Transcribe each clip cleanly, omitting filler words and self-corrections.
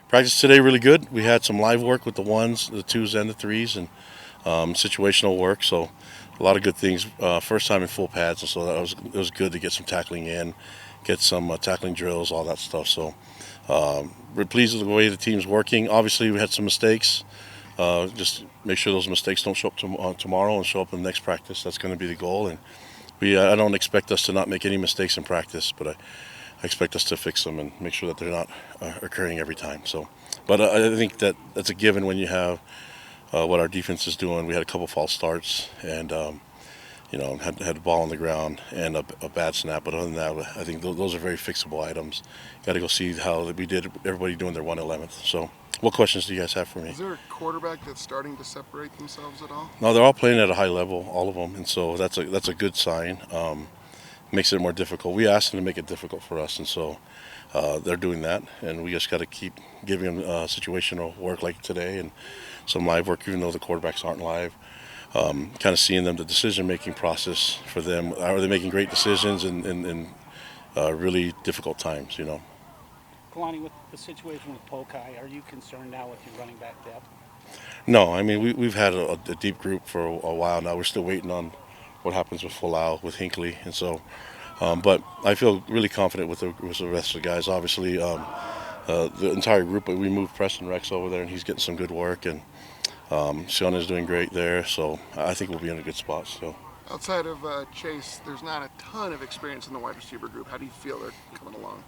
Practice today really good. We had some live work with the ones, the twos, and the threes, and situational work. So a lot of good things. First time in full pads, and so it was good to get some tackling in, get some tackling drills, all that stuff. So we're pleased with the way the team's working. Obviously, we had some mistakes. Just make sure those mistakes don't show up tomorrow and show up in the next practice. That's going to be the goal. And I don't expect us to not make any mistakes in practice, but I expect us to fix them and make sure that they're not occurring every time. So, but I think that's a given when you have what our defense is doing. We had a couple false starts and had the ball on the ground and a bad snap. But other than that, I think those are very fixable items. Got to go see how we did. Everybody doing their 1/11th. So, what questions do you guys have for me? Is there a quarterback that's starting to separate themselves at all? No, they're all playing at a high level, all of them, and so that's a good sign. Makes it more difficult. We asked them to make it difficult for us, and so they're doing that. And we just got to keep giving them situational work like today and some live work, even though the quarterbacks aren't live. Kind of seeing them, the decision-making process for them. Are they making great decisions in really difficult times, Kalani, with the situation with Pokai, are you concerned now with your running back depth? No, I mean, we've had a deep group for a while now. We're still waiting on what happens with Folau, with Hinckley, and so. But I feel really confident with the rest of the guys. Obviously, the entire group. But we moved Preston Rex over there, and he's getting some good work, and Sean is doing great there. So I think we'll be in a good spot. So. Outside of Chase, there's not a ton of experience in the wide receiver group. How do you feel they're coming along?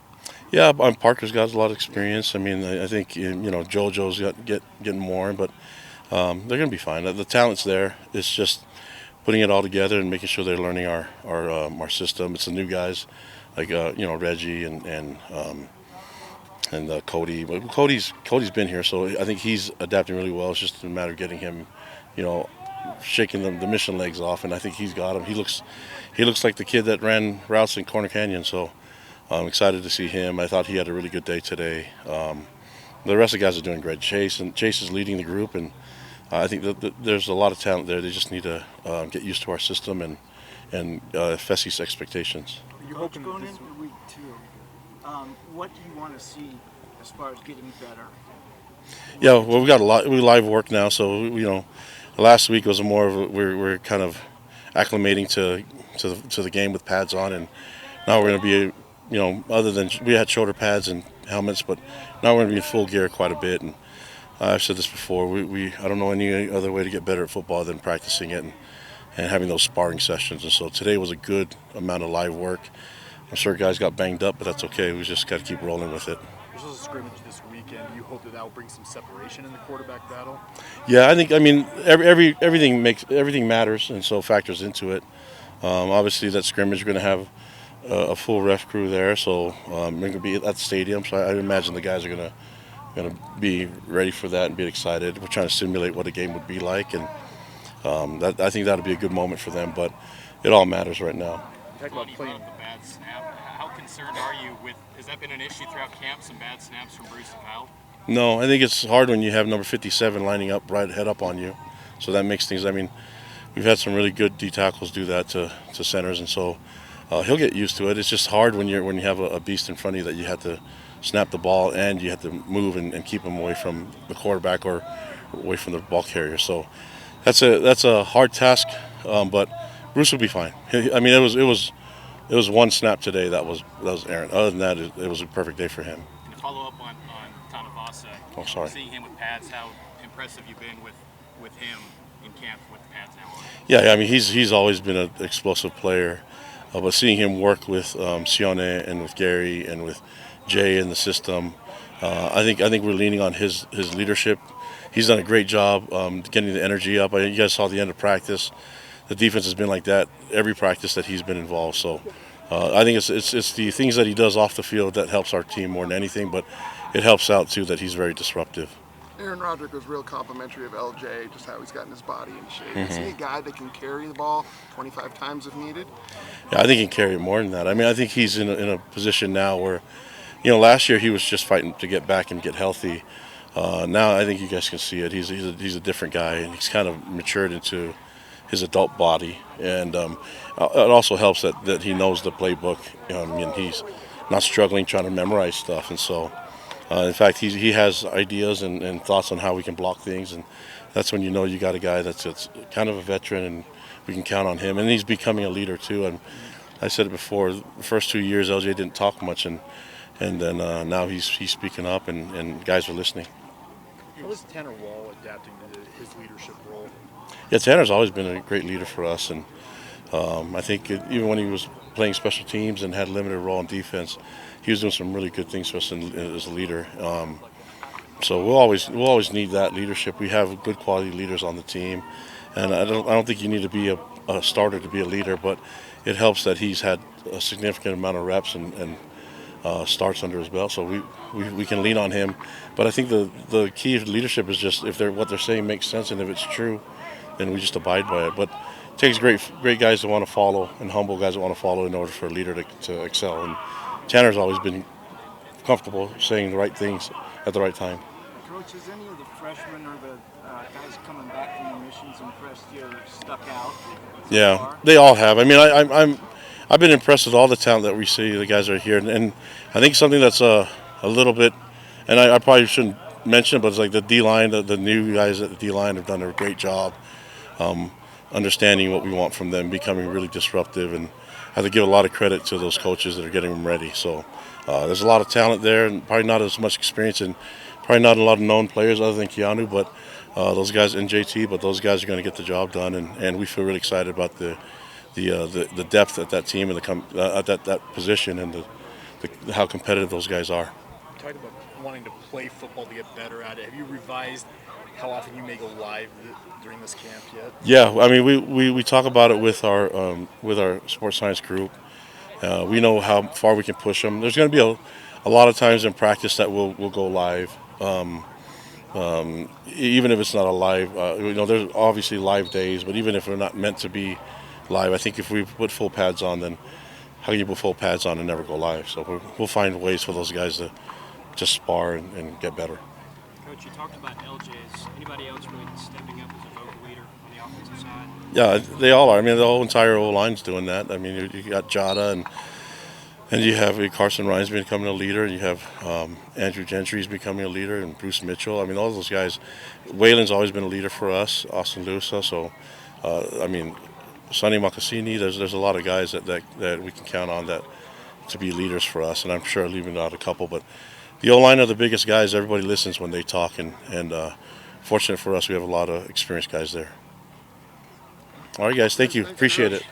Yeah, Parker's got a lot of experience. I mean, I think JoJo's getting more, but they're going to be fine. The talent's there. It's just putting it all together and making sure they're learning our system. It's the new guys like Reggie and Cody. But Cody's been here, so I think he's adapting really well. It's just a matter of getting him, shaking the mission legs off, and I think he's got him. He looks like the kid that ran routes in Corner Canyon. So I'm excited to see him. I thought he had a really good day today. The rest of the guys are doing great. Chase is leading the group, and I think that there's a lot of talent there. They just need to get used to our system and Fessie's expectations. You're hoping going into week 2. What do you want to see as far as getting better? Yeah, well, we got we live work now, so last week was more of we're kind of acclimating to the game with pads on, and now we're going to be other than we had shoulder pads and helmets, but now we're going to be in full gear quite a bit. And I've said this before, I don't know any other way to get better at football than practicing it and having those sparring sessions. And so today was a good amount of live work. I'm sure guys got banged up, but that's okay. We just got to keep rolling with it. There's also a scrimmage this weekend. You hope that will bring some separation in the quarterback battle? Yeah, I mean everything matters, and so factors into it. Obviously, that scrimmage, we're going to have a full ref crew there, so we're going to be at the stadium. So I imagine the guys are going to be ready for that and be excited. We're trying to simulate what a game would be like, and I think that'll be a good moment for them. But it all matters right now. Talk about playing the bad snap. How concerned are you with? Has that been an issue throughout camp? Some bad snaps from Bruce and Kyle? No, I think it's hard when you have number 57 lining up right head up on you. So that makes things. I mean, we've had some really good D tackles do that to centers, and so he'll get used to it. It's just hard when you have a beast in front of you that you have to snap the ball and you have to move and keep him away from the quarterback or away from the ball carrier. So that's a hard task, but Bruce will be fine. I mean, it was one snap today that was Aaron. Other than that, it was a perfect day for him. To follow up on Tanavasa. Oh, sorry. Seeing him with pads, how impressive you've been with him in camp with the pads now on? Yeah, I mean he's always been an explosive player, but seeing him work with Sione and with Gary and with Jay in the system, I think we're leaning on his leadership. He's done a great job getting the energy up. You guys saw the end of practice. The defense has been like that every practice that he's been involved. So I think it's the things that he does off the field that helps our team more than anything. But it helps out too that he's very disruptive. Aaron Roderick was real complimentary of LJ, just how he's gotten his body in shape. Is he a guy that can carry the ball 25 times if needed? Yeah, I think he can carry it more than that. I mean, I think he's in a position now where, last year he was just fighting to get back and get healthy. Now I think you guys can see it. He's a different guy, and he's kind of matured into his adult body. And it also helps that he knows the playbook. I mean, he's not struggling trying to memorize stuff, and so In fact, he has ideas and thoughts on how we can block things, and that's when you know you got a guy that's kind of a veteran, and we can count on him. And he's becoming a leader too. And I said it before: the first 2 years, LJ didn't talk much, and then now he's speaking up, and guys are listening. How is Tanner Wall adapting to his leadership role? Yeah, Tanner's always been a great leader for us, and I think even when he was playing special teams and had a limited role in defense, he was doing some really good things for us as a leader. So we'll always need that leadership. We have good quality leaders on the team, and I don't think you need to be a starter to be a leader, but it helps that he's had a significant amount of reps and starts under his belt, so we can lean on him. But I think the key to leadership is just if what they're saying makes sense, and if it's true, then we just abide by it. But it takes great guys that want to follow and humble guys that want to follow in order for a leader to excel. And Tanner's always been comfortable saying the right things at the right time. Coach, has any of the freshmen or the guys coming back from the missions impressed you or stuck out? Yeah, far? they all have. I mean, I've been impressed with all the talent that we see. The guys are here, and I think something that's a little bit, and I probably shouldn't mention it, but it's like the D line. The new guys at the D line have done a great job understanding what we want from them, becoming really disruptive, and I have to give a lot of credit to those coaches that are getting them ready. So there's a lot of talent there, and probably not as much experience, and probably not a lot of known players other than Keanu, but those guys and JT. But those guys are going to get the job done, and we feel really excited about the depth at that team and at that position, and how competitive those guys are. You talked about wanting to play football to get better at it. Have you revised how often you may go live during this camp yet? Yeah, I mean we talk about it with our sports science group. We know how far we can push them. There's going to be a lot of times in practice that we'll go live. Even if it's not a live, there's obviously live days, but even if we're not meant to be live, I think if we put full pads on, then how can you put full pads on and never go live? So we'll find ways for those guys to just spar and get better. Coach, you talked about LJ's. Anybody else really stepping up as a vocal leader on the offensive side? Yeah, they all are. I mean, the whole entire O-line's doing that. I mean, you got Jada and you have Carson Ryan's becoming a leader. You have Andrew Gentry's becoming a leader, and Bruce Mitchell. I mean, all those guys. Waylon's always been a leader for us. Austin Lusa. So, I mean, Sonny Macassini. There's a lot of guys that we can count on that to be leaders for us, and I'm sure leaving out a couple. But the O-line are the biggest guys. Everybody listens when they talk, and fortunate for us, we have a lot of experienced guys there. All right, guys. Thank you. Appreciate it.